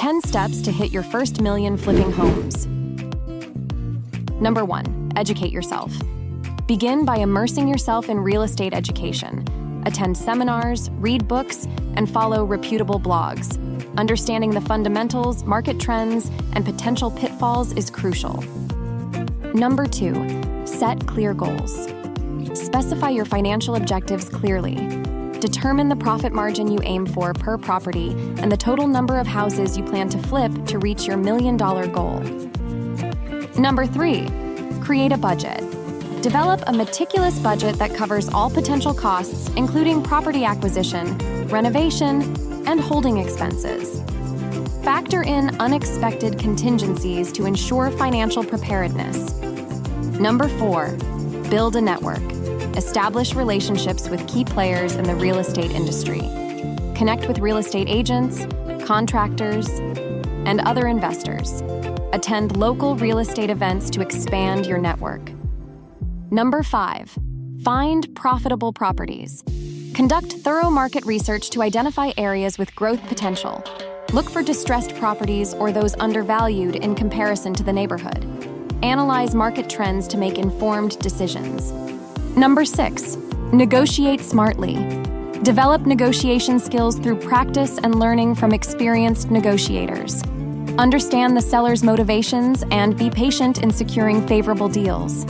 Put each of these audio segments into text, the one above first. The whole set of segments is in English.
10 steps to hit your first million flipping homes. Number 1, educate yourself. Begin by immersing yourself in real estate education. Attend seminars, read books, and follow reputable blogs. Understanding the fundamentals, market trends, and potential pitfalls is crucial. Number 2, set clear goals. Specify your financial objectives clearly. Determine the profit margin you aim for per property and the total number of houses you plan to flip to reach your $1 million goal. Number 3, create a budget. Develop a meticulous budget that covers all potential costs, including property acquisition, renovation, and holding expenses. Factor in unexpected contingencies to ensure financial preparedness. Number 4, build a network. Establish relationships with key players in the real estate industry. Connect with real estate agents, contractors, and other investors. Attend local real estate events to expand your network. Number 5, find profitable properties. Conduct thorough market research to identify areas with growth potential. Look for distressed properties or those undervalued in comparison to the neighborhood. Analyze market trends to make informed decisions. Number 6, negotiate smartly. Develop negotiation skills through practice and learning from experienced negotiators. Understand the seller's motivations and be patient in securing favorable deals.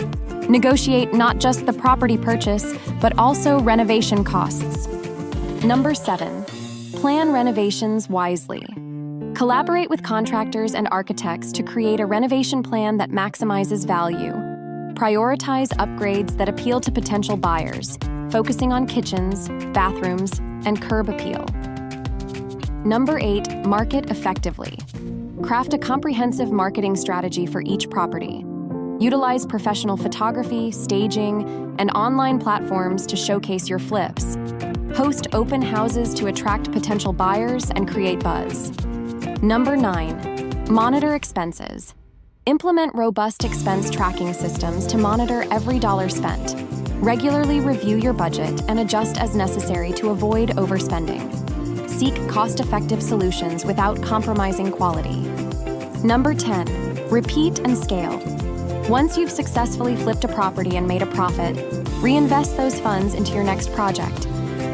Negotiate not just the property purchase, but also renovation costs. Number 7, plan renovations wisely. Collaborate with contractors and architects to create a renovation plan that maximizes value. Prioritize upgrades that appeal to potential buyers, focusing on kitchens, bathrooms, and curb appeal. Number 8, market effectively. Craft a comprehensive marketing strategy for each property. Utilize professional photography, staging, and online platforms to showcase your flips. Host open houses to attract potential buyers and create buzz. Number 9, monitor expenses. Implement robust expense tracking systems to monitor every dollar spent. Regularly review your budget and adjust as necessary to avoid overspending. Seek cost-effective solutions without compromising quality. Number 10, repeat and scale. Once you've successfully flipped a property and made a profit, reinvest those funds into your next project.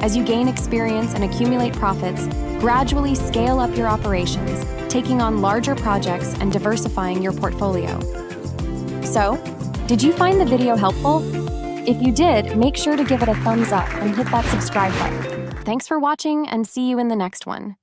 As you gain experience and accumulate profits, gradually scale up your operations, taking on larger projects and diversifying your portfolio. So, did you find the video helpful? If you did, make sure to give it a thumbs up and hit that subscribe button. Thanks for watching and see you in the next one.